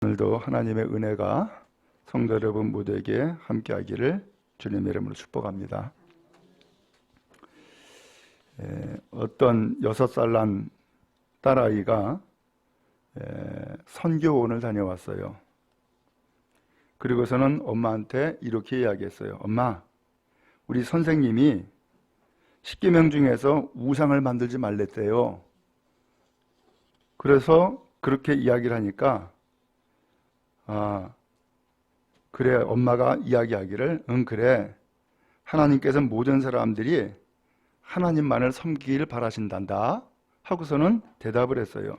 오늘도 하나님의 은혜가 성도 여러분 모두에게 함께하기를 주님의 이름으로 축복합니다. 어떤 6살 난 딸아이가 선교원을 다녀왔어요. 그리고서는 엄마한테 이렇게 이야기했어요. 엄마, 우리 선생님이 10계명 중에서 우상을 만들지 말랬대요. 그래서 그렇게 이야기를 하니까 그래, 엄마가 이야기하기를 응 그래, 하나님께서 모든 사람들이 하나님만을 섬기길 바라신단다 하고서는 대답을 했어요.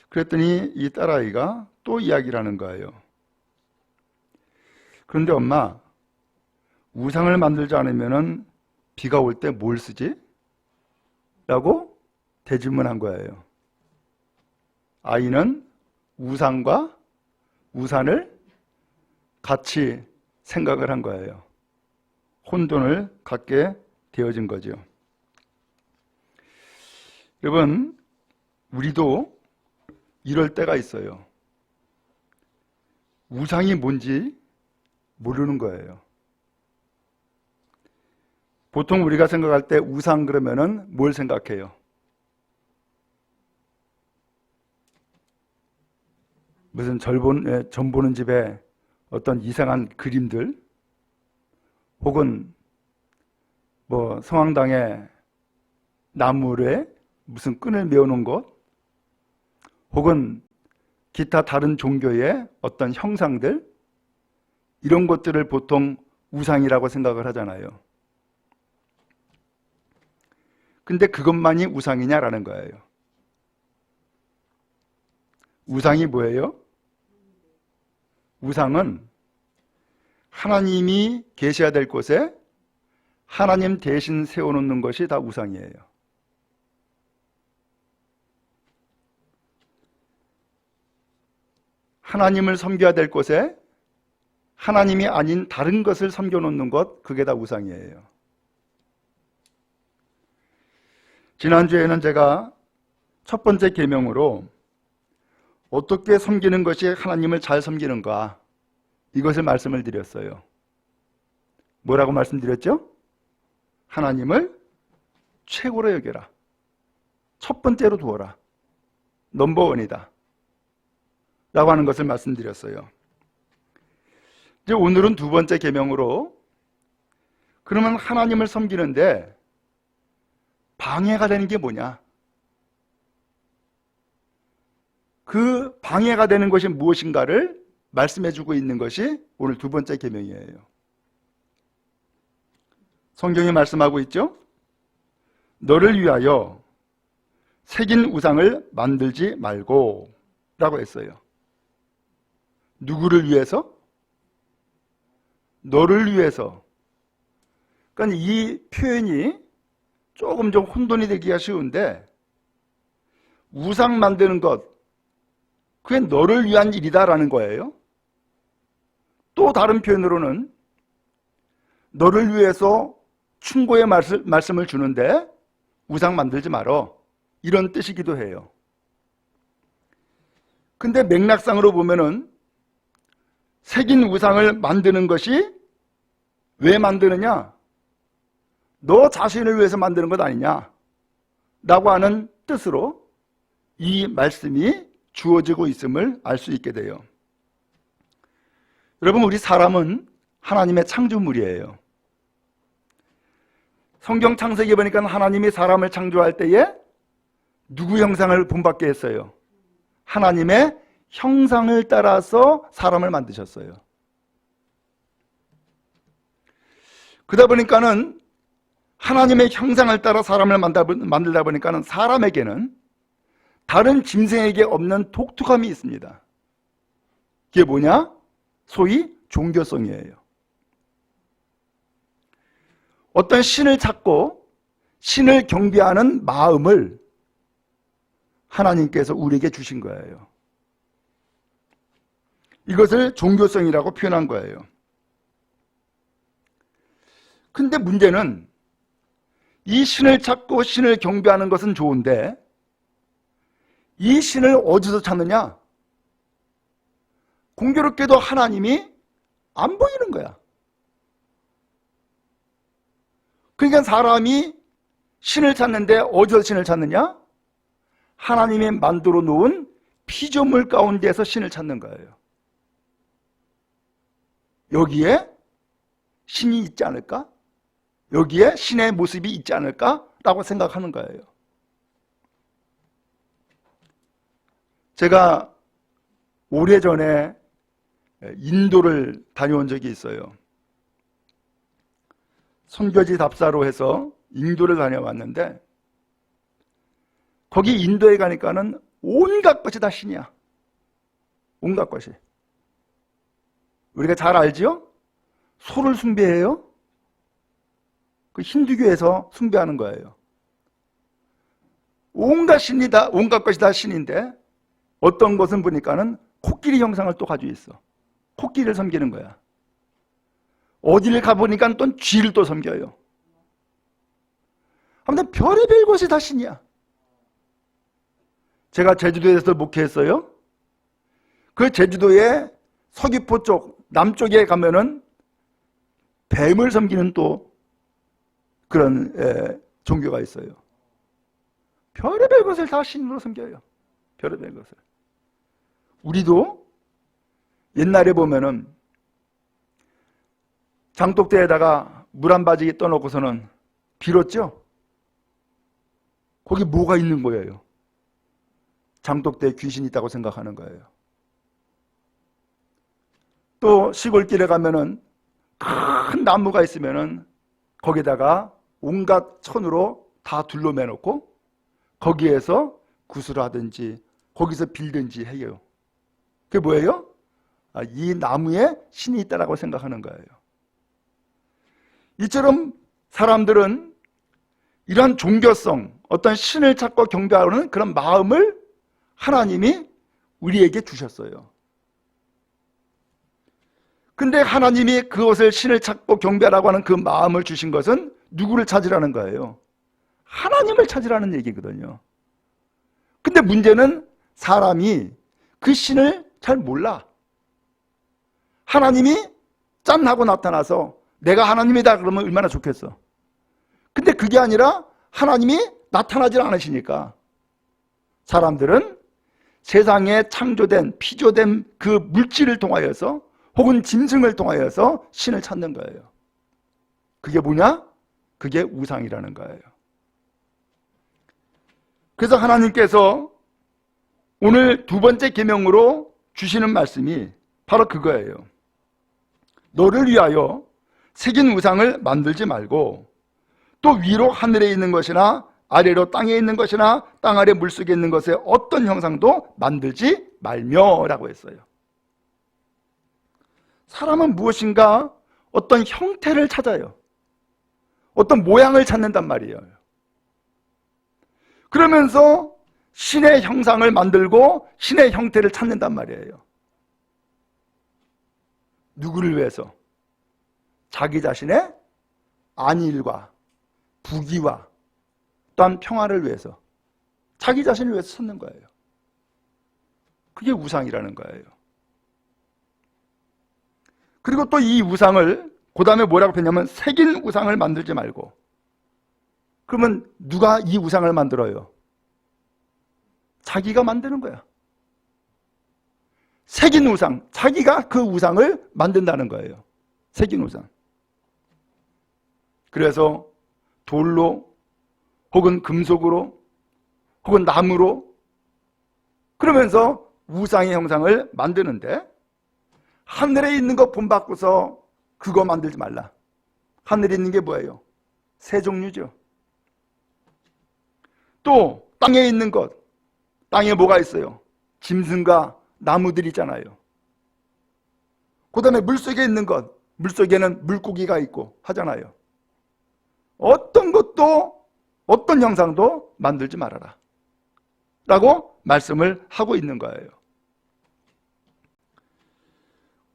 그랬더니 이 딸아이가 또 이야기를 하는 거예요. 그런데 엄마, 우상을 만들지 않으면 비가 올 때 뭘 쓰지? 라고 대질문한 거예요. 아이는 우상과 우산을 같이 생각을 한 거예요. 혼돈을 갖게 되어진 거죠. 여러분, 우리도 이럴 때가 있어요. 우상이 뭔지 모르는 거예요. 보통 우리가 생각할 때 우상 그러면은 뭘 생각해요? 무슨 전 보는 집에 어떤 이상한 그림들, 혹은 뭐 성황당에 나무에 무슨 끈을 메어놓은 것, 혹은 기타 다른 종교의 어떤 형상들, 이런 것들을 보통 우상이라고 생각을 하잖아요. 근데 그것만이 우상이냐라는 거예요. 우상이 뭐예요? 우상은 하나님이 계셔야 될 곳에 하나님 대신 세워놓는 것이 다 우상이에요. 하나님을 섬겨야 될 곳에 하나님이 아닌 다른 것을 섬겨놓는 것, 그게 다 우상이에요. 지난주에는 제가 첫 번째 계명으로 어떻게 섬기는 것이 하나님을 잘 섬기는가, 이것을 말씀을 드렸어요. 뭐라고 말씀드렸죠? 하나님을 최고로 여겨라. 첫 번째로 두어라. 넘버원이다 라고 하는 것을 말씀드렸어요. 이제 오늘은 두 번째 계명으로, 그러면 하나님을 섬기는데 방해가 되는 게 뭐냐? 그 방해가 되는 것이 무엇인가를 말씀해주고 있는 것이 오늘 두 번째 계명이에요. 성경이 말씀하고 있죠? 너를 위하여 새긴 우상을 만들지 말고 라고 했어요. 누구를 위해서? 너를 위해서. 그러니까 이 표현이 조금 좀 혼돈이 되기가 쉬운데, 우상 만드는 것, 그게 너를 위한 일이다라는 거예요. 또 다른 표현으로는 너를 위해서 충고의 말씀을 주는데 우상 만들지 말어, 이런 뜻이기도 해요. 근데 맥락상으로 보면은 새긴 우상을 만드는 것이 왜 만드느냐? 너 자신을 위해서 만드는 것 아니냐? 라고 하는 뜻으로 이 말씀이 주어지고 있음을 알 수 있게 돼요. 여러분, 우리 사람은 하나님의 창조물이에요. 성경 창세기에 보니까 하나님이 사람을 창조할 때에 누구 형상을 본받게 했어요? 하나님의 형상을 따라서 사람을 만드셨어요. 그러다 보니까는 하나님의 형상을 따라 사람을 만들다 보니까는 사람에게는 다른 짐승에게 없는 독특함이 있습니다. 그게 뭐냐? 소위 종교성이에요. 어떤 신을 찾고 신을 경배하는 마음을 하나님께서 우리에게 주신 거예요. 이것을 종교성이라고 표현한 거예요. 근데 문제는 이 신을 찾고 신을 경배하는 것은 좋은데 이 신을 어디서 찾느냐? 공교롭게도 하나님이 안 보이는 거야. 그러니까 사람이 신을 찾는데 어디서 신을 찾느냐? 하나님이 만들어 놓은 피조물 가운데서 신을 찾는 거예요. 여기에 신이 있지 않을까? 여기에 신의 모습이 있지 않을까라고 생각하는 거예요. 제가 오래전에 인도를 다녀온 적이 있어요. 선교지 답사로 해서 인도를 다녀왔는데 거기 인도에 가니까는 온갖 것이 다 신이야. 온갖 것이. 우리가 잘 알지요? 소를 숭배해요. 그 힌두교에서 숭배하는 거예요. 온갖 신이다, 온갖 것이 다 신인데 어떤 것은 보니까는 코끼리 형상을 또 가지고 있어. 코끼리를 섬기는 거야. 어디를 가보니까 또 쥐를 또 섬겨요. 아무튼 별의별 것이 다 신이야. 제가 제주도에서 목회했어요. 그 제주도의 서귀포 쪽, 남쪽에 가면은 뱀을 섬기는 또 그런 종교가 있어요. 별의별 것을 다 신으로 섬겨요. 별의별 것을. 우리도 옛날에 보면은 장독대에다가 물 한 바지 떠놓고서는 빌었죠? 거기 뭐가 있는 거예요? 장독대에 귀신이 있다고 생각하는 거예요. 또 시골길에 가면은 큰 나무가 있으면은 거기다가 온갖 천으로 다 둘러매 놓고 거기에서 구슬하든지 거기서 빌든지 해요. 그게 뭐예요? 이 나무에 신이 있다라고 생각하는 거예요. 이처럼 사람들은 이런 종교성, 어떤 신을 찾고 경배하는 그런 마음을 하나님이 우리에게 주셨어요. 근데 하나님이 그것을 신을 찾고 경배하라고 하는 그 마음을 주신 것은 누구를 찾으라는 거예요? 하나님을 찾으라는 얘기거든요. 근데 문제는 사람이 그 신을 잘 몰라. 하나님이 짠 하고 나타나서 내가 하나님이다 그러면 얼마나 좋겠어. 근데 그게 아니라 하나님이 나타나질 않으시니까 사람들은 세상에 창조된 피조된 그 물질을 통하여서 혹은 짐승을 통하여서 신을 찾는 거예요. 그게 뭐냐? 그게 우상이라는 거예요. 그래서 하나님께서 오늘 두 번째 계명으로 주시는 말씀이 바로 그거예요. 너를 위하여 새긴 우상을 만들지 말고 또 위로 하늘에 있는 것이나 아래로 땅에 있는 것이나 땅 아래 물속에 있는 것의 어떤 형상도 만들지 말며라고 했어요. 사람은 무엇인가 어떤 형태를 찾아요. 어떤 모양을 찾는단 말이에요. 그러면서 신의 형상을 만들고 신의 형태를 찾는단 말이에요. 누구를 위해서? 자기 자신의 안일과 부귀와 또한 평화를 위해서, 자기 자신을 위해서 찾는 거예요. 그게 우상이라는 거예요. 그리고 또 이 우상을 그 다음에 뭐라고 했냐면 새긴 우상을 만들지 말고. 그러면 누가 이 우상을 만들어요? 자기가 만드는 거야. 새긴 우상, 자기가 그 우상을 만든다는 거예요. 새긴 우상. 그래서 돌로 혹은 금속으로 혹은 나무로 그러면서 우상의 형상을 만드는데 하늘에 있는 것 본받고서 그거 만들지 말라. 하늘에 있는 게 뭐예요? 새 종류죠. 또 땅에 있는 것, 땅에 뭐가 있어요? 짐승과 나무들이 있잖아요. 그 다음에 물속에 있는 것, 물속에는 물고기가 있고 하잖아요. 어떤 것도 어떤 형상도 만들지 말아라 라고 말씀을 하고 있는 거예요.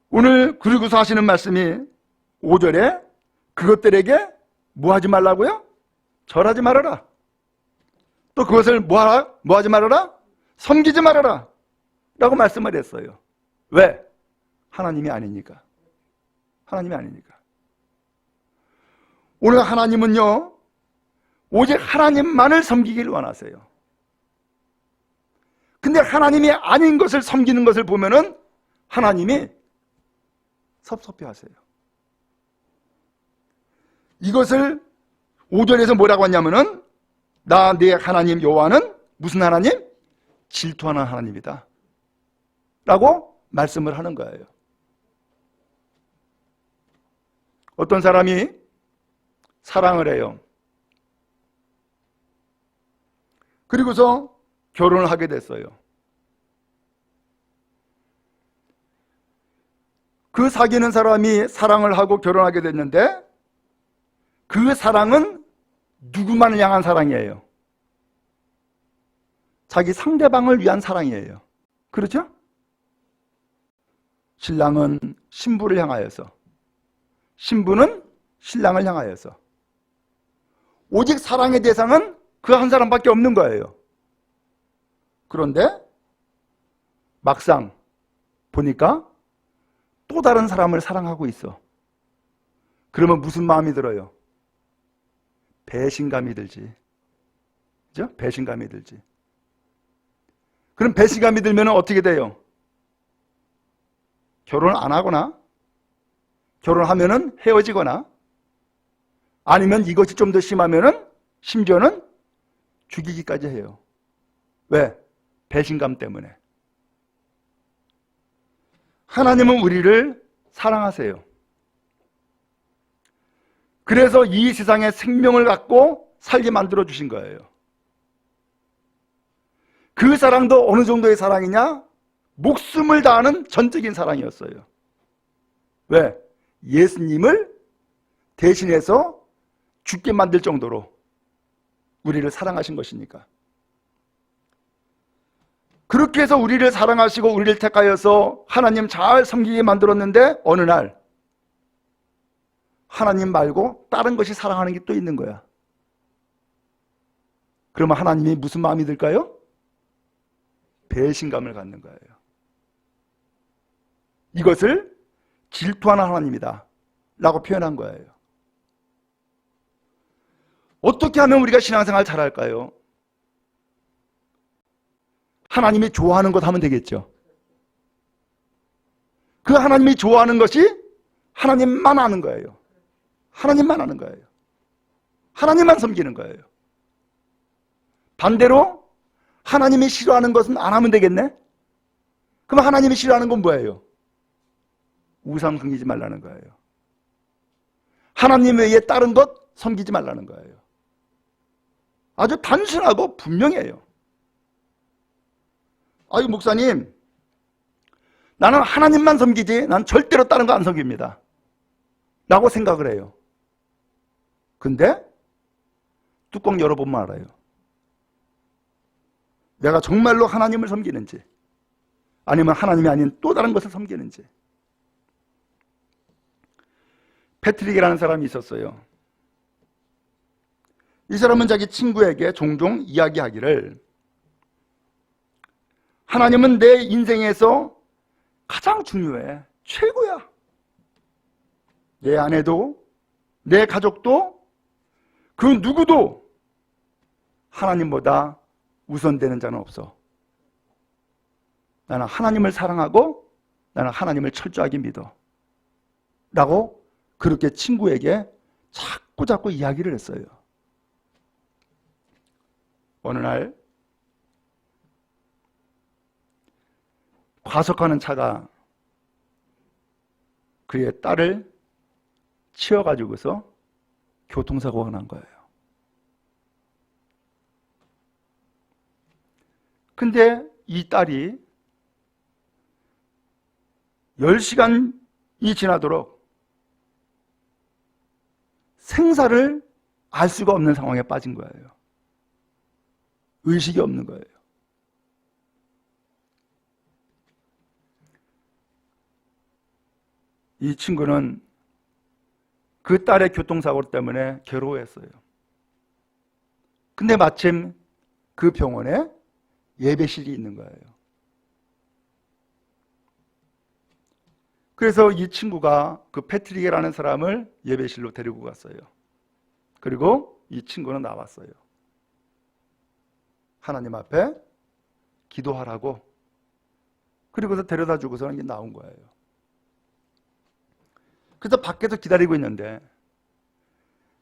오늘 그리고서 하시는 말씀이 5절에 그것들에게 뭐 하지 말라고요? 절하지 말아라. 또 그것을 뭐 하지 말아라? 섬기지 말아라 라고 말씀을 했어요. 왜? 하나님이 아니니까. 하나님이 아니니까. 오늘 하나님은요, 오직 하나님만을 섬기기를 원하세요. 근데 하나님이 아닌 것을 섬기는 것을 보면은 하나님이 섭섭해 하세요. 이것을 5절에서 뭐라고 하냐면은 나 네 하나님 여호와는 무슨 하나님? 질투하는 하나님이다 라고 말씀을 하는 거예요. 어떤 사람이 사랑을 해요. 그리고서 결혼을 하게 됐어요. 그 사귀는 사람이 사랑을 하고 결혼하게 됐는데 그 사랑은 누구만을 향한 사랑이에요? 자기 상대방을 위한 사랑이에요. 그렇죠? 신랑은 신부를 향하여서, 신부는 신랑을 향하여서. 오직 사랑의 대상은 그 한 사람밖에 없는 거예요. 그런데 막상 보니까 또 다른 사람을 사랑하고 있어. 그러면 무슨 마음이 들어요? 배신감이 들지. 그죠? 배신감이 들지. 그럼 배신감이 들면 어떻게 돼요? 결혼을 안 하거나, 결혼하면은 헤어지거나, 아니면 이것이 좀 더 심하면은 심지어는 죽이기까지 해요. 왜? 배신감 때문에. 하나님은 우리를 사랑하세요. 그래서 이 세상에 생명을 갖고 살게 만들어 주신 거예요. 그 사랑도 어느 정도의 사랑이냐? 목숨을 다하는 전적인 사랑이었어요. 왜? 예수님을 대신해서 죽게 만들 정도로 우리를 사랑하신 것이니까. 그렇게 해서 우리를 사랑하시고 우리를 택하여서 하나님 잘 섬기게 만들었는데 어느 날 하나님 말고 다른 것이 사랑하는 게 또 있는 거야. 그러면 하나님이 무슨 마음이 들까요? 배신감을 갖는 거예요. 이것을 질투하는 하나님이다 라고 표현한 거예요. 어떻게 하면 우리가 신앙생활 잘할까요? 하나님이 좋아하는 것 하면 되겠죠. 그 하나님이 좋아하는 것이 하나님만 아는 거예요. 하나님만 아는 거예요. 하나님만 섬기는 거예요. 반대로 하나님이 싫어하는 것은 안 하면 되겠네? 그럼 하나님이 싫어하는 건 뭐예요? 우상 섬기지 말라는 거예요. 하나님 외에 다른 것 섬기지 말라는 거예요. 아주 단순하고 분명해요. 아유, 목사님, 나는 하나님만 섬기지 난 절대로 다른 거 안 섬깁니다 라고 생각을 해요. 근데 뚜껑 열어보면 알아요. 내가 정말로 하나님을 섬기는지 아니면 하나님이 아닌 또 다른 것을 섬기는지. 패트릭이라는 사람이 있었어요. 이 사람은 자기 친구에게 종종 이야기하기를 하나님은 내 인생에서 가장 중요해. 최고야. 내 아내도 내 가족도 그 누구도 하나님보다 우선되는 자는 없어. 나는 하나님을 사랑하고 나는 하나님을 철저하게 믿어 라고 그렇게 친구에게 자꾸 이야기를 했어요. 어느 날 과속하는 차가 그의 딸을 치어가지고서 교통사고가 난 거예요. 근데 이 딸이 10시간이 지나도록 생사를 알 수가 없는 상황에 빠진 거예요. 의식이 없는 거예요. 이 친구는 그 딸의 교통사고 때문에 괴로워했어요. 근데 마침 그 병원에 예배실이 있는 거예요. 그래서 이 친구가 그 패트릭이라는 사람을 예배실로 데리고 갔어요. 그리고 이 친구는 나왔어요. 하나님 앞에 기도하라고. 그리고서 데려다 주고서는 나온 거예요. 그래서 밖에서 기다리고 있는데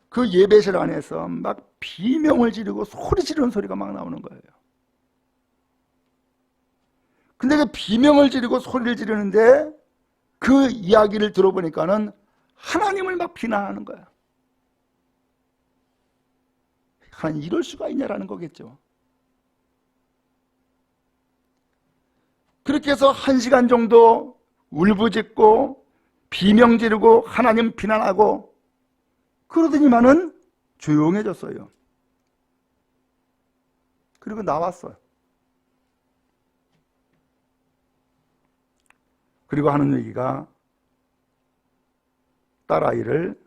그 예배실 안에서 막 비명을 지르고 소리 지르는 소리가 막 나오는 거예요. 근데 그 비명을 지르고 소리를 지르는데 그 이야기를 들어보니까는 하나님을 막 비난하는 거야. 하나님 이럴 수가 있냐라는 거겠죠. 그렇게 해서 1시간 정도 울부짖고 비명 지르고 하나님 비난하고 그러더니만은 조용해졌어요. 그리고 나왔어요. 그리고 하는 얘기가 딸아이를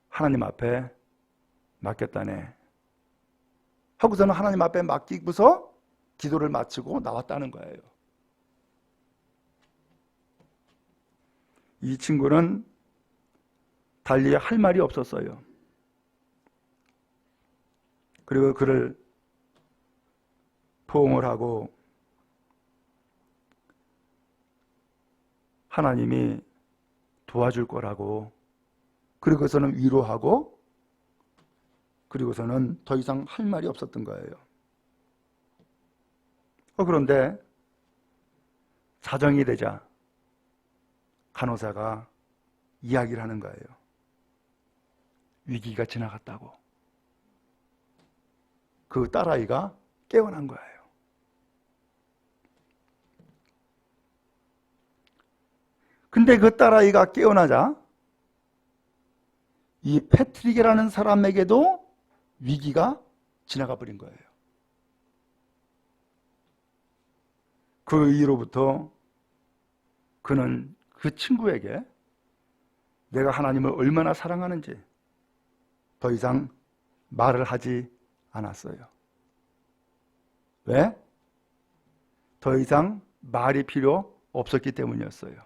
하나님 앞에 맡겼다네 하고서는 하나님 앞에 맡기고서 기도를 마치고 나왔다는 거예요. 이 친구는 달리 할 말이 없었어요. 그리고 그를 포옹을 하고 하나님이 도와줄 거라고, 그리고서는 위로하고, 그리고서는 더 이상 할 말이 없었던 거예요. 그런데 사정이 되자 간호사가 이야기를 하는 거예요. 위기가 지나갔다고. 그 딸아이가 깨어난 거예요. 근데 그 딸아이가 깨어나자 이 패트릭이라는 사람에게도 위기가 지나가 버린 거예요. 그 이후로부터 그는 그 친구에게 내가 하나님을 얼마나 사랑하는지 더 이상 말을 하지 않았어요. 왜? 더 이상 말이 필요 없었기 때문이었어요.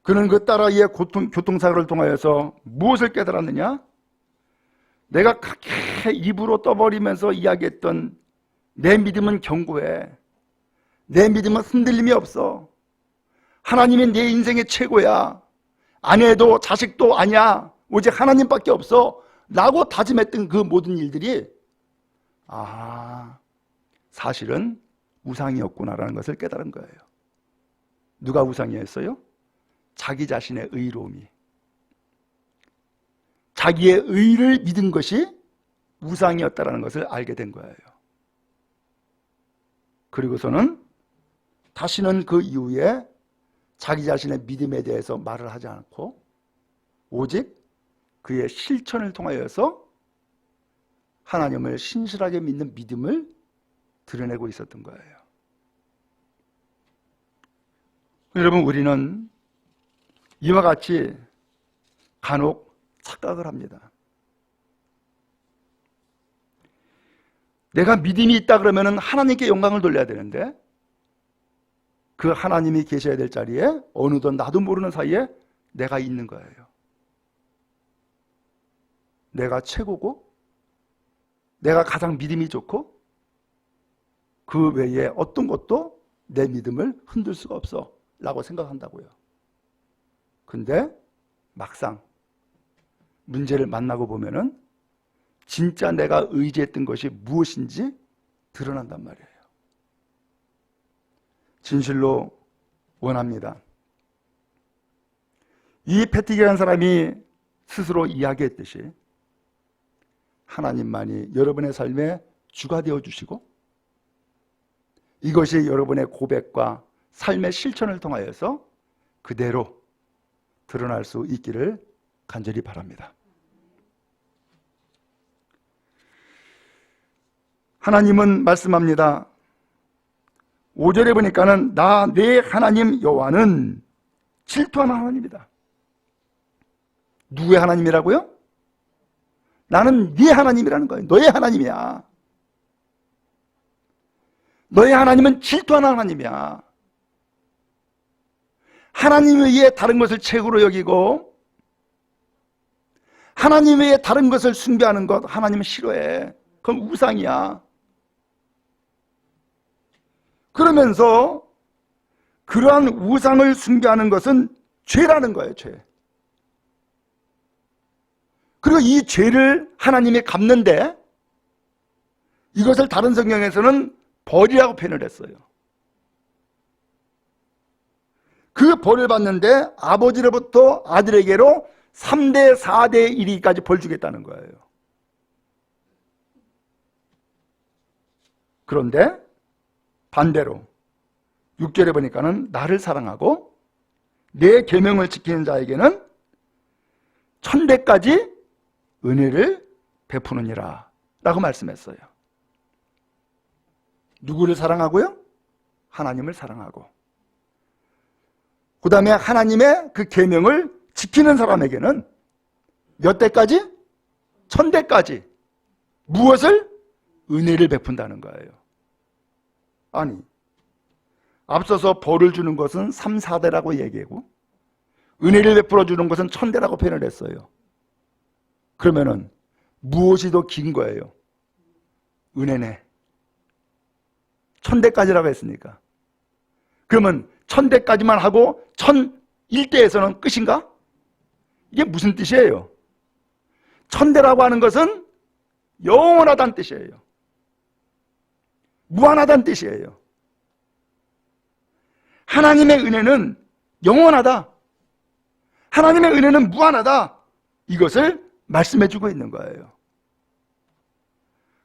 그는 그 딸아이의 교통사고를 통하여서 무엇을 깨달았느냐? 내가 그렇게 입으로 떠버리면서 이야기했던 내 믿음은 견고해. 내 믿음은 흔들림이 없어. 하나님이 내 인생의 최고야. 아내도 자식도 아니야. 오직 하나님밖에 없어. 라고 다짐했던 그 모든 일들이 사실은 우상이었구나라는 것을 깨달은 거예요. 누가 우상이었어요? 자기 자신의 의로움이. 자기의 의를 믿은 것이 우상이었다는 것을 알게 된 거예요. 그리고서는 다시는 그 이후에 자기 자신의 믿음에 대해서 말을 하지 않고 오직 그의 실천을 통하여서 하나님을 신실하게 믿는 믿음을 드러내고 있었던 거예요. 여러분, 우리는 이와 같이 간혹 착각을 합니다. 내가 믿음이 있다 그러면 하나님께 영광을 돌려야 되는데 그 하나님이 계셔야 될 자리에 어느덧 나도 모르는 사이에 내가 있는 거예요. 내가 최고고 내가 가장 믿음이 좋고 그 외에 어떤 것도 내 믿음을 흔들 수가 없어 라고 생각한다고요. 근데 막상 문제를 만나고 보면은 진짜 내가 의지했던 것이 무엇인지 드러난단 말이에요. 진실로 원합니다. 이 패틱이라는 사람이 스스로 이야기했듯이 하나님만이 여러분의 삶의 주가 되어주시고 이것이 여러분의 고백과 삶의 실천을 통하여서 그대로 드러날 수 있기를 간절히 바랍니다. 하나님은 말씀합니다. 5절에 보니까는 나 내 하나님 여호와는 질투하는 하나님이다. 누구의 하나님이라고요? 나는 네 하나님이라는 거예요. 너의 하나님이야. 너의 하나님은 질투하는 하나님이야. 하나님 외에 다른 것을 최고로 여기고 하나님 외에 다른 것을 숭배하는 것 하나님은 싫어해. 그건 우상이야. 그러면서 그러한 우상을 숭배하는 것은 죄라는 거예요. 죄. 그리고 이 죄를 하나님이 갚는데 이것을 다른 성경에서는 벌이라고 표현을 했어요. 그 벌을 받는데 아버지로부터 아들에게로 3대 4대 1위까지 벌 주겠다는 거예요. 그런데 반대로 6절에 보니까는 나를 사랑하고 내 계명을 지키는 자에게는 1000배까지 은혜를 베푸느니라 라고 말씀했어요. 누구를 사랑하고요? 하나님을 사랑하고 그 다음에 하나님의 그 계명을 지키는 사람에게는 몇 대까지? 1000대까지 무엇을? 은혜를 베푼다는 거예요. 아니 앞서서 벌을 주는 것은 3, 4대라고 얘기하고 은혜를 베풀어 주는 것은 1000대라고 표현을 했어요. 그러면은 무엇이 더 긴 거예요? 은혜네. 1000대까지라고 했으니까. 그러면 1000대까지만 하고 1001대에서는 끝인가? 이게 무슨 뜻이에요? 1000대라고 하는 것은 영원하다는 뜻이에요. 무한하다는 뜻이에요. 하나님의 은혜는 영원하다. 하나님의 은혜는 무한하다. 이것을 말씀해 주고 있는 거예요.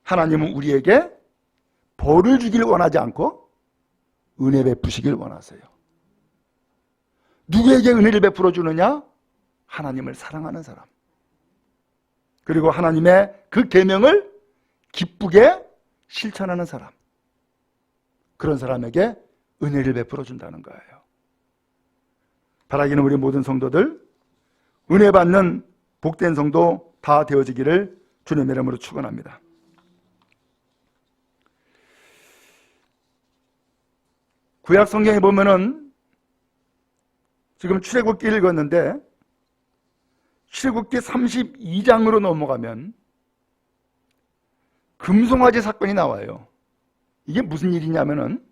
하나님은 우리에게 벌을 주길 원하지 않고 은혜 베푸시길 원하세요. 누구에게 은혜를 베풀어 주느냐? 하나님을 사랑하는 사람. 그리고 하나님의 그 계명을 기쁘게 실천하는 사람. 그런 사람에게 은혜를 베풀어 준다는 거예요. 바라기는 우리 모든 성도들 은혜 받는 복된 성도 다 되어지기를 주님의 이름으로 축원합니다. 구약 성경에 보면은 지금 출애굽기 읽었는데 출애굽기 32장으로 넘어가면 금송아지 사건이 나와요. 이게 무슨 일이냐면은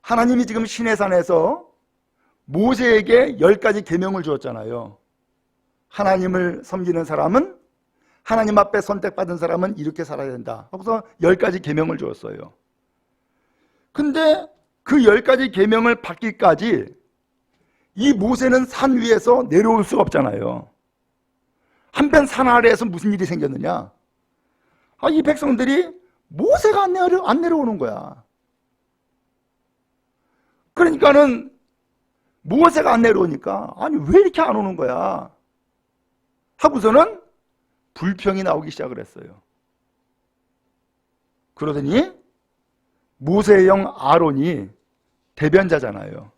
하나님이 지금 시내산에서 모세에게 10가지 계명을 주었잖아요. 하나님을 섬기는 사람은 하나님 앞에 선택받은 사람은 이렇게 살아야 된다. 하고서 10가지 계명을 주었어요. 근데 그 10가지 계명을 받기까지 이 모세는 산 위에서 내려올 수가 없잖아요. 한편 산 아래에서 무슨 일이 생겼느냐? 이 백성들이 모세가 안 내려오는 거야. 그러니까는 모세가 안 내려오니까 아니 왜 이렇게 안 오는 거야? 하고서는 불평이 나오기 시작을 했어요. 그러더니 모세의 형 아론이 대변자잖아요.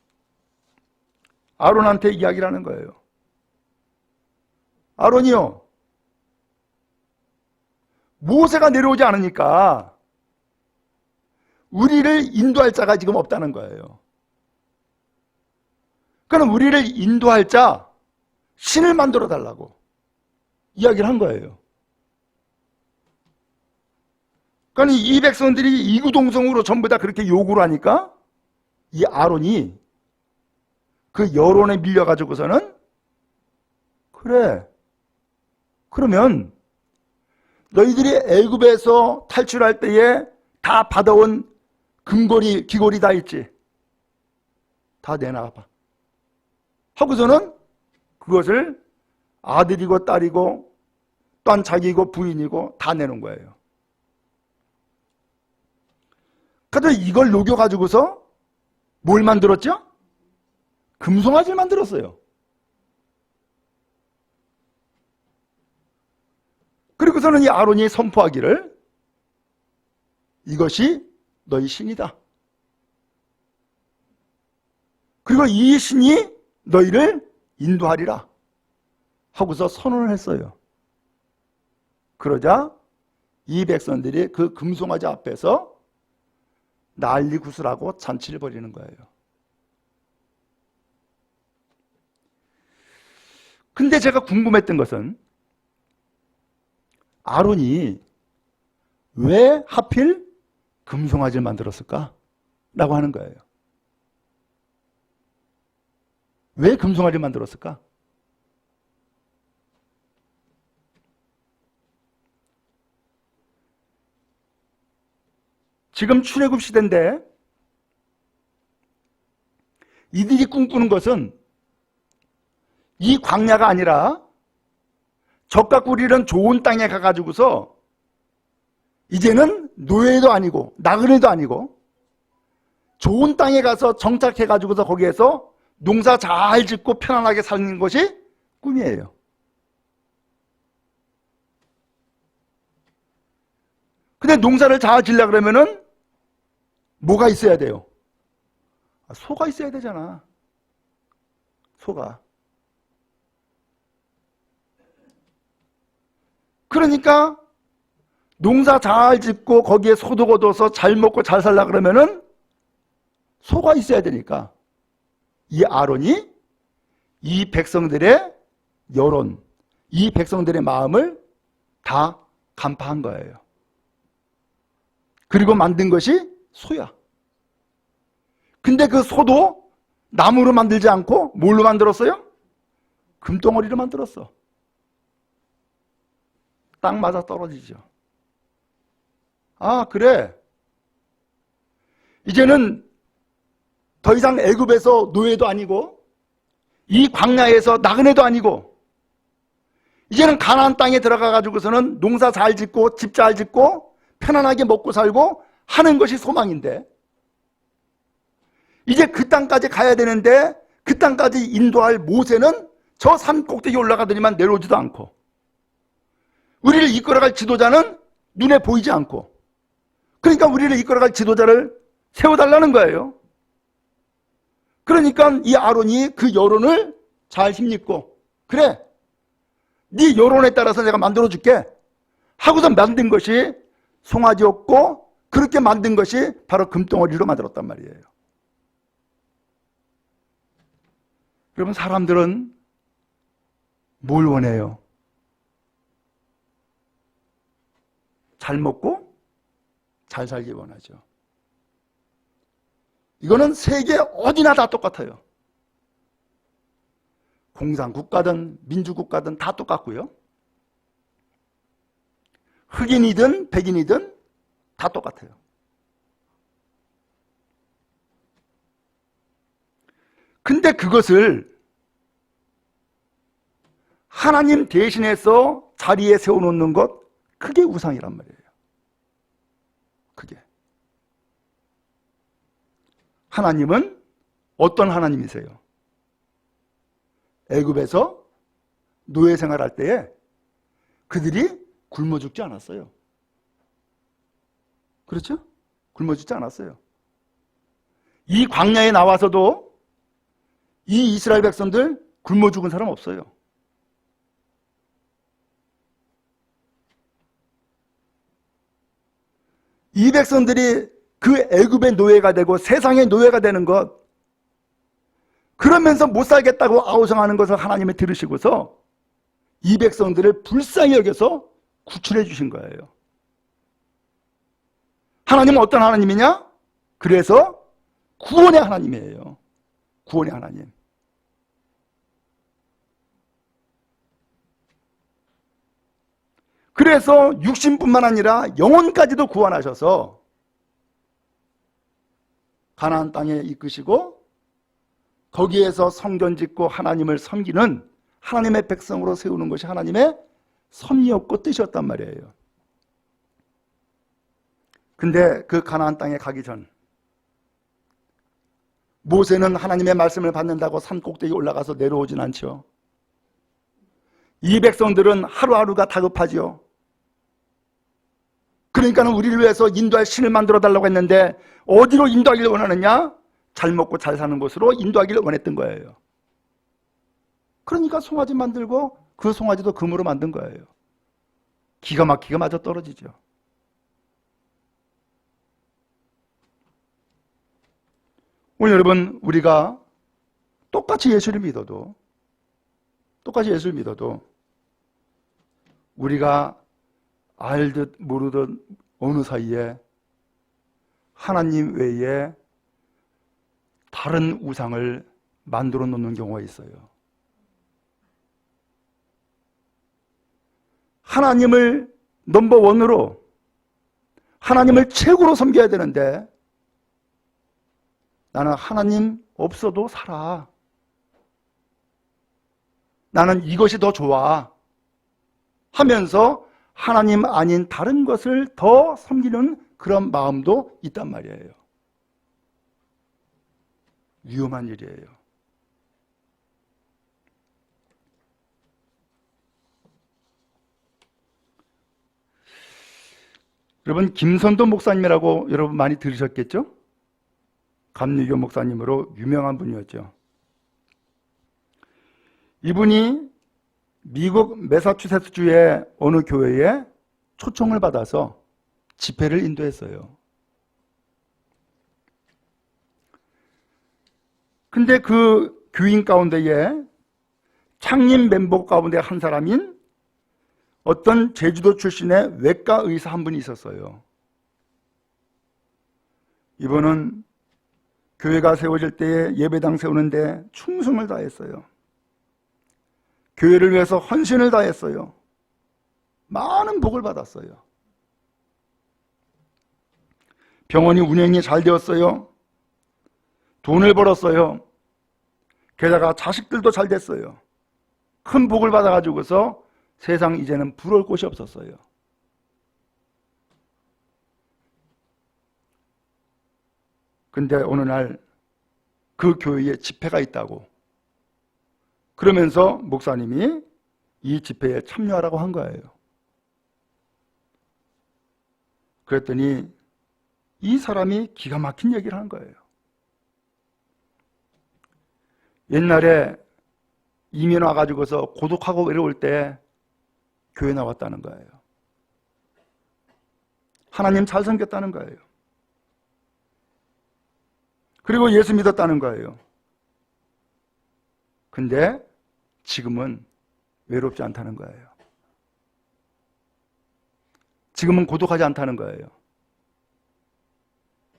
아론한테 이야기를 하는 거예요. 아론이요, 모세가 내려오지 않으니까 우리를 인도할 자가 지금 없다는 거예요. 그럼 우리를 인도할 자, 신을 만들어 달라고 이야기를 한 거예요. 그러니까 이 백성들이 이구동성으로 전부 다 그렇게 요구를 하니까 이 아론이 그 여론에 밀려가지고서는 그래, 그러면 너희들이 애굽에서 탈출할 때에 다 받아온 금고리, 귀고리 다 있지? 다 내놔봐. 하고서는 그것을 아들이고 딸이고 또한 자기고 부인이고 다 내놓은 거예요. 그래서 이걸 녹여가지고서 뭘 만들었죠? 금송아지를 만들었어요. 그리고서는 이 아론이 선포하기를 이것이 너희 신이다. 그리고 이 신이 너희를 인도하리라 하고서 선언을 했어요. 그러자 이 백성들이 그 금송아지 앞에서 난리 구슬하고 잔치를 벌이는 거예요. 근데 제가 궁금했던 것은 아론이 왜 하필 금송아지를 만들었을까? 라고 하는 거예요. 왜 금송아지를 만들었을까? 지금 출애굽 시대인데 이들이 꿈꾸는 것은 이 광야가 아니라 적과 꿀이는 좋은 땅에 가가지고서 이제는 노예도 아니고 나그네도 아니고 좋은 땅에 가서 정착해가지고서 거기에서 농사 잘 짓고 편안하게 사는 것이 꿈이에요. 근데 농사를 잘 지려고 그러면은 뭐가 있어야 돼요? 소가 있어야 되잖아. 소가. 그러니까 농사 잘 짓고 거기에 소도 거둬서 잘 먹고 잘 살려고 그러면은 소가 있어야 되니까 이 아론이 이 백성들의 여론, 이 백성들의 마음을 다 간파한 거예요. 그리고 만든 것이 소야. 근데 그 소도 나무로 만들지 않고 뭘로 만들었어요? 금덩어리로 만들었어. 딱 맞아 떨어지죠. 아, 그래. 이제는 더 이상 애굽에서 노예도 아니고 이 광야에서 나그네도 아니고 이제는 가나안 땅에 들어가 가지고서는 농사 잘 짓고 집 잘 짓고 편안하게 먹고 살고 하는 것이 소망인데 이제 그 땅까지 가야 되는데 그 땅까지 인도할 모세는 저 산 꼭대기 올라가더니만 내려오지도 않고 우리를 이끌어갈 지도자는 눈에 보이지 않고 그러니까 우리를 이끌어갈 지도자를 세워달라는 거예요. 그러니까 이 아론이 그 여론을 잘 힘입고 그래 네 여론에 따라서 내가 만들어줄게 하고서 만든 것이 송아지였고 그렇게 만든 것이 바로 금덩어리로 만들었단 말이에요. 여러분 사람들은 뭘 원해요? 잘 먹고 잘 살기 원하죠. 이거는 세계 어디나 다 똑같아요. 공산국가든 민주국가든 다 똑같고요. 흑인이든 백인이든 다 똑같아요. 근데 그것을 하나님 대신해서 자리에 세워놓는 것 그게 우상이란 말이에요. 그게. 하나님은 어떤 하나님이세요? 애굽에서 노예 생활할 때에 그들이 굶어 죽지 않았어요. 그렇죠? 굶어 죽지 않았어요. 이 광야에 나와서도 이 이스라엘 백성들 굶어 죽은 사람 없어요. 이 백성들이 그 애굽의 노예가 되고 세상의 노예가 되는 것 그러면서 못 살겠다고 아우성하는 것을 하나님이 들으시고서 이 백성들을 불쌍히 여겨서 구출해 주신 거예요. 하나님은 어떤 하나님이냐? 그래서 구원의 하나님이에요. 구원의 하나님. 그래서 육신뿐만 아니라 영혼까지도 구원하셔서 가나안 땅에 이끄시고 거기에서 성전 짓고 하나님을 섬기는 하나님의 백성으로 세우는 것이 하나님의 섭리였고 뜻이었단 말이에요. 근데 그 가나안 땅에 가기 전 모세는 하나님의 말씀을 받는다고 산 꼭대기 올라가서 내려오진 않죠. 이 백성들은 하루하루가 다급하지요. 그러니까 우리를 위해서 인도할 신을 만들어 달라고 했는데 어디로 인도하기를 원하느냐? 잘 먹고 잘 사는 곳으로 인도하기를 원했던 거예요. 그러니까 송아지 만들고 그 송아지도 금으로 만든 거예요. 기가 막히게 맞아 떨어지죠. 오늘 여러분, 우리가 똑같이 예수를 믿어도 우리가 알듯 모르듯 어느 사이에 하나님 외에 다른 우상을 만들어 놓는 경우가 있어요. 하나님을 넘버원으로, 하나님을 최고로 섬겨야 되는데 나는 하나님 없어도 살아. 나는 이것이 더 좋아 하면서 하나님 아닌 다른 것을 더 섬기는 그런 마음도 있단 말이에요. 위험한 일이에요. 여러분, 김선도 목사님이라고 여러분 많이 들으셨겠죠? 감리교 목사님으로 유명한 분이었죠. 이분이 미국 매사추세츠주의 어느 교회에 초청을 받아서 집회를 인도했어요. 근데 그 교인 가운데에 창립 멤버 가운데 한 사람인 어떤 제주도 출신의 외과 의사 한 분이 있었어요. 이분은 교회가 세워질 때에 예배당 세우는데 충성을 다했어요. 교회를 위해서 헌신을 다했어요. 많은 복을 받았어요. 병원이 운영이 잘 되었어요. 돈을 벌었어요. 게다가 자식들도 잘 됐어요. 큰 복을 받아가지고서 세상 이제는 부러울 곳이 없었어요. 근데 어느 날 그 교회에 집회가 있다고, 그러면서 목사님이 이 집회에 참여하라고 한 거예요. 그랬더니 이 사람이 기가 막힌 얘기를 한 거예요. 옛날에 이민 와가지고서 고독하고 외로울 때 교회 나왔다는 거예요. 하나님 잘 섬겼다는 거예요. 그리고 예수 믿었다는 거예요. 근데 지금은 외롭지 않다는 거예요. 지금은 고독하지 않다는 거예요.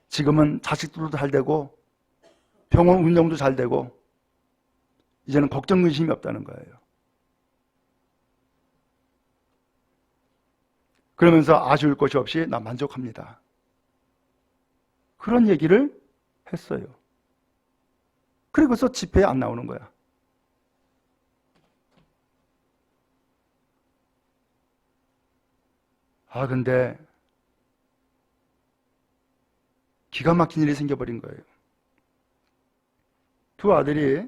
지금은 자식들도 잘 되고 병원 운영도 잘 되고 이제는 걱정 근심이 없다는 거예요. 그러면서 아쉬울 것이 없이 나 만족합니다. 그런 얘기를 했어요. 그리고서 집회에 안 나오는 거야. 근데 기가 막힌 일이 생겨버린 거예요. 두 아들이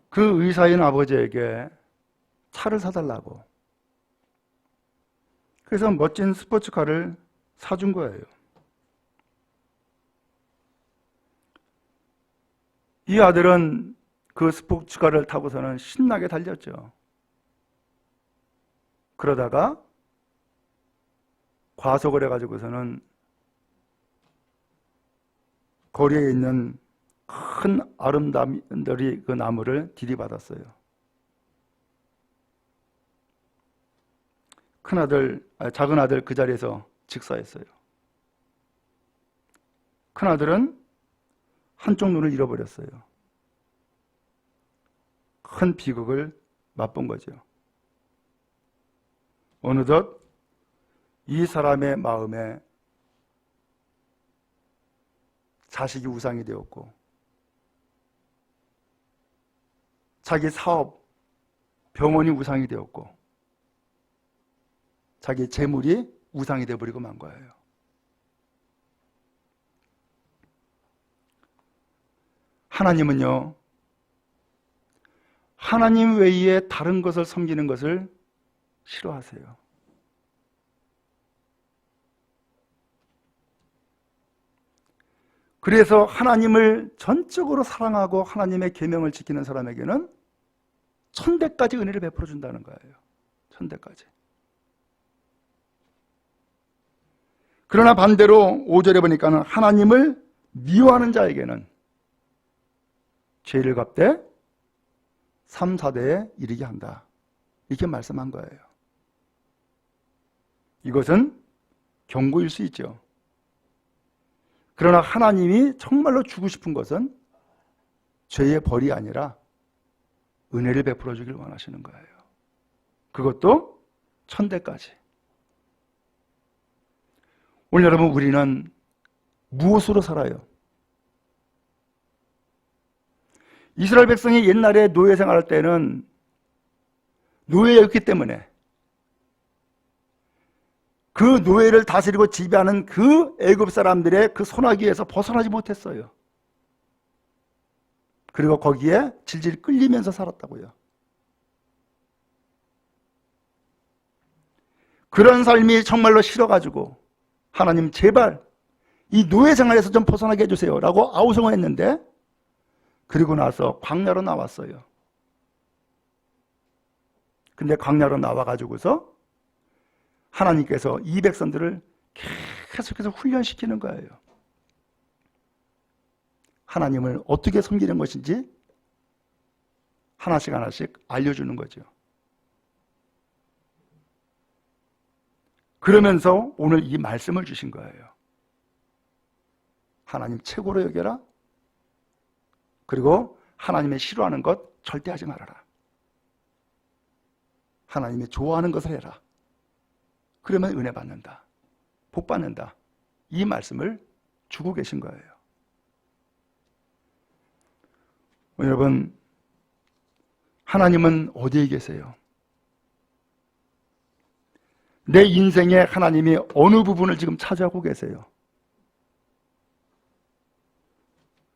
그 의사인 아버지에게 차를 사달라고, 그래서 멋진 스포츠카를 사준 거예요. 이 아들은 그 스포츠카를 타고서는 신나게 달렸죠. 그러다가 과속을 해가지고서는 거리에 있는 큰 아름다리 그 나무를 들이받았어요. 작은 아들 그 자리에서 직사했어요. 큰 아들은 한쪽 눈을 잃어버렸어요. 큰 비극을 맛본 거죠. 어느덧 이 사람의 마음에 자식이 우상이 되었고, 자기 사업, 병원이 우상이 되었고, 자기 재물이 우상이 되어버리고 만 거예요. 하나님은요, 하나님 외에 다른 것을 섬기는 것을 싫어하세요. 그래서 하나님을 전적으로 사랑하고 하나님의 계명을 지키는 사람에게는 천대까지 은혜를 베풀어 준다는 거예요. 천대까지. 그러나 반대로 5절에 보니까는 하나님을 미워하는 자에게는 죄를 갚되 3, 4대에 이르게 한다. 이렇게 말씀한 거예요. 이것은 경고일 수 있죠. 그러나 하나님이 정말로 주고 싶은 것은 죄의 벌이 아니라 은혜를 베풀어 주길 원하시는 거예요. 그것도 천대까지. 오늘 여러분, 우리는 무엇으로 살아요? 이스라엘 백성이 옛날에 노예 생활할 때는 노예였기 때문에 그 노예를 다스리고 지배하는 그 애굽 사람들의 그 손아귀에서 벗어나지 못했어요. 그리고 거기에 질질 끌리면서 살았다고요. 그런 삶이 정말로 싫어가지고 하나님 제발 이 노예 생활에서 좀 벗어나게 해주세요 라고 아우성했는데, 그리고 나서 광야로 나왔어요. 근데 광야로 나와가지고서 하나님께서 이 백성들을 계속해서 훈련시키는 거예요. 하나님을 어떻게 섬기는 것인지 하나씩 하나씩 알려주는 거죠. 그러면서 오늘 이 말씀을 주신 거예요. 하나님 최고로 여겨라. 그리고 하나님의 싫어하는 것 절대 하지 말아라. 하나님이 좋아하는 것을 해라. 그러면 은혜 받는다. 복 받는다. 이 말씀을 주고 계신 거예요. 여러분, 하나님은 어디에 계세요? 내 인생에 하나님이 어느 부분을 지금 차지하고 계세요?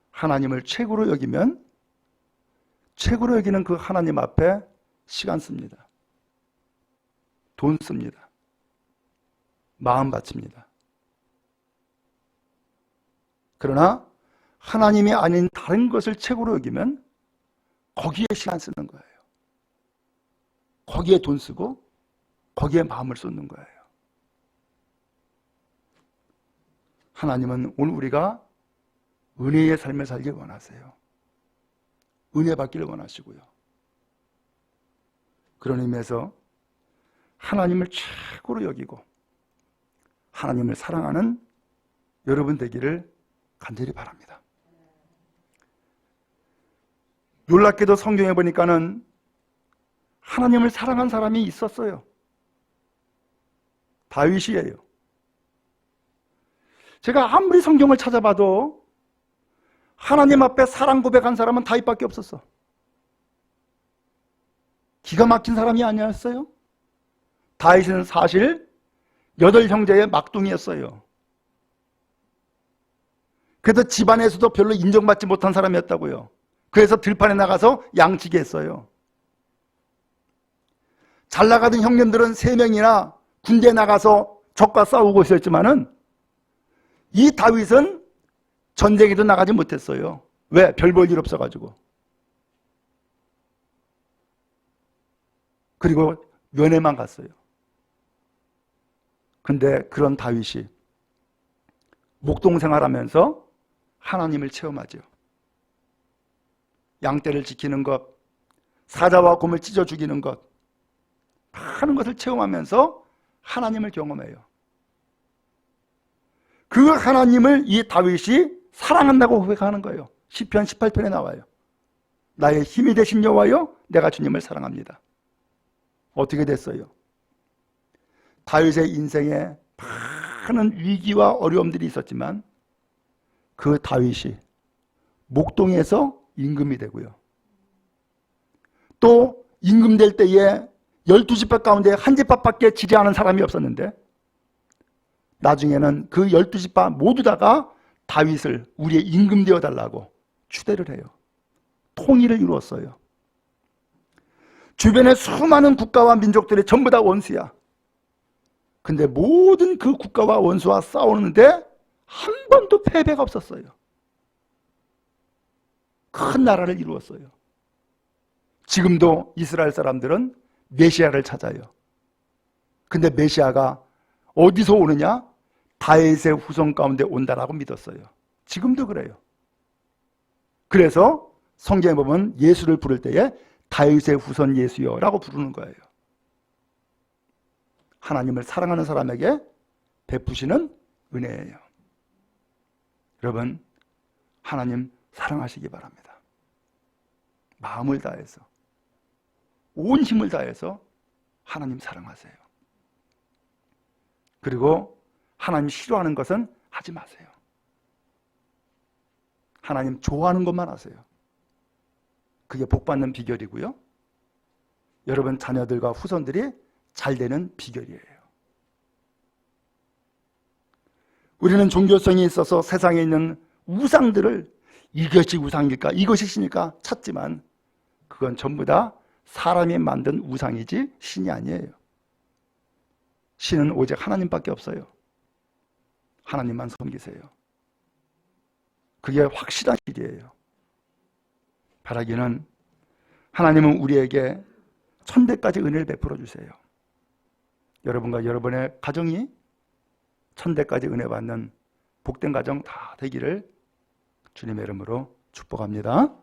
하나님을 최고로 여기면 최고로 여기는 그 하나님 앞에 시간 씁니다. 돈 씁니다. 마음 바칩니다. 그러나 하나님이 아닌 다른 것을 최고로 여기면 거기에 시간 쓰는 거예요. 거기에 돈 쓰고 거기에 마음을 쏟는 거예요. 하나님은 오늘 우리가 은혜의 삶을 살길 원하세요. 은혜 받기를 원하시고요. 그런 의미에서 하나님을 최고로 여기고 하나님을 사랑하는 여러분 되기를 간절히 바랍니다. 놀랍게도 성경에 보니까는 하나님을 사랑한 사람이 있었어요. 다윗이에요. 제가 아무리 성경을 찾아봐도 하나님 앞에 사랑 고백한 사람은 다윗밖에 없었어. 기가 막힌 사람이 아니었어요. 다윗은 사실 8형제의 막둥이였어요. 그래서 집안에서도 별로 인정받지 못한 사람이었다고요. 그래서 들판에 나가서 양치기 했어요. 잘 나가던 형님들은 3명이나 군대에 나가서 적과 싸우고 있었지만은 이 다윗은 전쟁에도 나가지 못했어요. 왜? 별 볼 일 없어가지고. 그리고 면회만 갔어요. 근데 그런 다윗이 목동 생활하면서 하나님을 체험하죠. 양떼를 지키는 것, 사자와 곰을 찢어 죽이는 것, 하는 것을 체험하면서 하나님을 경험해요. 그 하나님을 이 다윗이 사랑한다고 고백하는 거예요. 시편 18편에 나와요. 나의 힘이 되신 여호와여, 내가 주님을 사랑합니다. 어떻게 됐어요? 다윗의 인생에 많은 위기와 어려움들이 있었지만 그 다윗이 목동에서 임금이 되고요. 또 임금될 때에 12집합 가운데 한 집합밖에 지지하는 사람이 없었는데 나중에는 그 12집합 모두 다가 다윗을 우리의 임금 되어달라고 추대를 해요. 통일을 이루었어요. 주변에 수많은 국가와 민족들이 전부 다 원수야. 근데 모든 그 국가와 원수와 싸우는데 한 번도 패배가 없었어요. 큰 나라를 이루었어요. 지금도 이스라엘 사람들은 메시아를 찾아요. 근데 메시아가 어디서 오느냐? 다윗의 후손 가운데 온다라고 믿었어요. 지금도 그래요. 그래서 성경에 보면 예수를 부를 때에 다윗의 후손 예수여라고 부르는 거예요. 하나님을 사랑하는 사람에게 베푸시는 은혜예요. 여러분, 하나님 사랑하시기 바랍니다. 마음을 다해서, 온 힘을 다해서 하나님 사랑하세요. 그리고 하나님 싫어하는 것은 하지 마세요. 하나님 좋아하는 것만 하세요. 그게 복받는 비결이고요. 여러분 자녀들과 후손들이 잘 되는 비결이에요. 우리는 종교성이 있어서 세상에 있는 우상들을 이것이 우상일까, 이것이 신일까 찾지만 그건 전부 다 사람이 만든 우상이지 신이 아니에요. 신은 오직 하나님밖에 없어요. 하나님만 섬기세요. 그게 확실한 길이에요. 바라기는 하나님은 우리에게 천대까지 은혜를 베풀어 주세요. 여러분과 여러분의 가정이 천대까지 은혜 받는 복된 가정 다 되기를 주님의 이름으로 축복합니다.